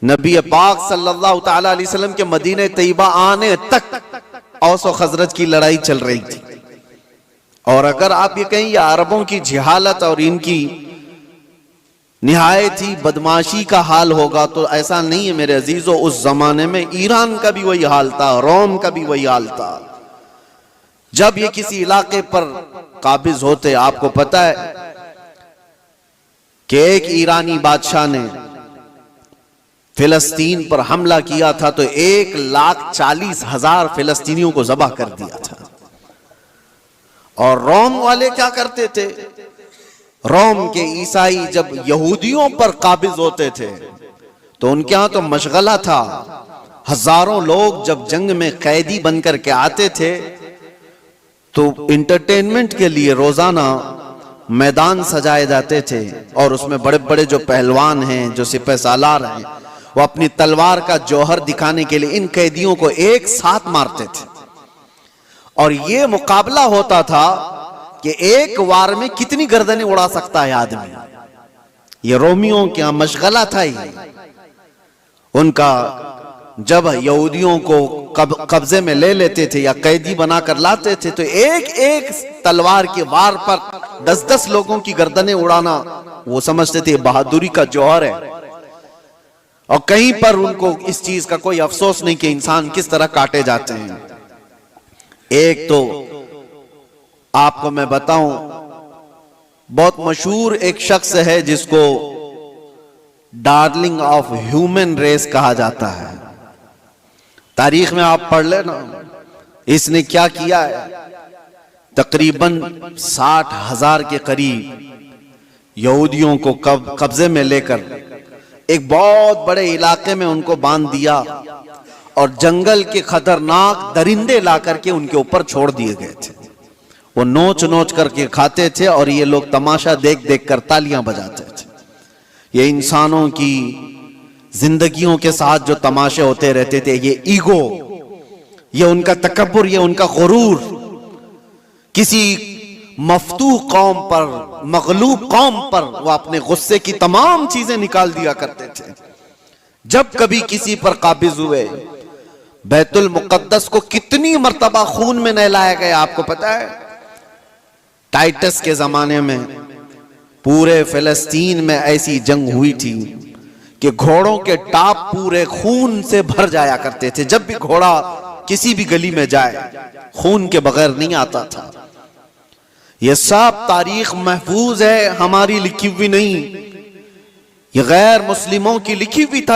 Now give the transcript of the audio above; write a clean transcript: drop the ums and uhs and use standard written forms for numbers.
नबी पाक सल्लल्लाहु ताला अलैहि वसल्लम के मदीने तैयबा आने तक औस और खजरज की लड़ाई चल रही थी। और अगर आप ये कहें ये अरबों की जिहालत और इनकी निहायत ही बदमाशी का हाल होगा, तो ऐसा नहीं है मेरे अजीजों। उस जमाने में ईरान का भी वही हाल था, रोम का भी वही हाल था। जब ये किसी इलाके पर काबिज होते, आपको पता है कि एक ईरानी बादशाह ने फिलिस्तीन पर हमला किया था तो 1,40,000 फिलिस्तीनियों को ज़बह कर दिया था। और रोम वाले क्या करते थे, रोम के ईसाई जब यहूदियों पर काबिज होते थे तो उनके यहां तो मशगला था। हजारों लोग जब जंग में कैदी बनकर के आते थे तो इंटरटेनमेंट के लिए रोजाना मैदान सजाए जाते थे और उसमें बड़े बड़े जो पहलवान हैं, जो सिपह सालार हैं, वो अपनी तलवार का जौहर दिखाने के लिए इन कैदियों को एक साथ मारते थे। और ये मुकाबला होता था कि एक वार में कितनी गर्दनें उड़ा सकता है आदमी। ये रोमियों के यहां मशगला था ही उनका। जब यहूदियों को कब्जे में ले लेते थे या कैदी बनाकर लाते थे तो एक एक तलवार के वार पर 10-10 लोगों की गर्दनें उड़ाना वो समझते थे बहादुरी का जौहर है। और कहीं पर उनको इस चीज का कोई अफसोस नहीं कि इंसान किस तरह काटे जाते हैं। एक तो आपको मैं बताऊं, बहुत मशहूर एक शख्स है जिसको डार्लिंग ऑफ ह्यूमन रेस कहा जाता है। तारीख में आप पढ़ लेना, इसने क्या किया है। तकरीबन 60,000 के करीब यहूदियों को कब्जे में लेकर एक बहुत बड़े इलाके में उनको बांध दिया और जंगल के खतरनाक दरिंदे ला करके उनके ऊपर छोड़ दिए गए थे। वो नोच नोच करके खाते थे और ये लोग तमाशा देख देख कर तालियां बजाते थे। ये इंसानों की जिंदगियों के साथ जो तमाशे होते रहते थे, ये ईगो, ये उनका तकब्बुर, ये उनका गुरूर, किसी मफतूह कौम पर, मगलूब कौम पर वो अपने गुस्से की तमाम चीजें निकाल दिया करते थे। जब कभी किसी पर काबिज हुए, बैतुल मुकद्दस को कितनी मर्तबा खून में नहलाया गया आपको पता है। टाइटस के जमाने में पूरे फिलिस्तीन में ऐसी जंग हुई थी कि घोड़ों के टाप पूरे खून से भर जाया करते थे। जब भी घोड़ा किसी भी गली में जाए खून के बगैर नहीं आता था। यह सब तारीख महफूज है, हमारी लिखी हुई नहीं, ये गैर मुस्लिमों की लिखी हुई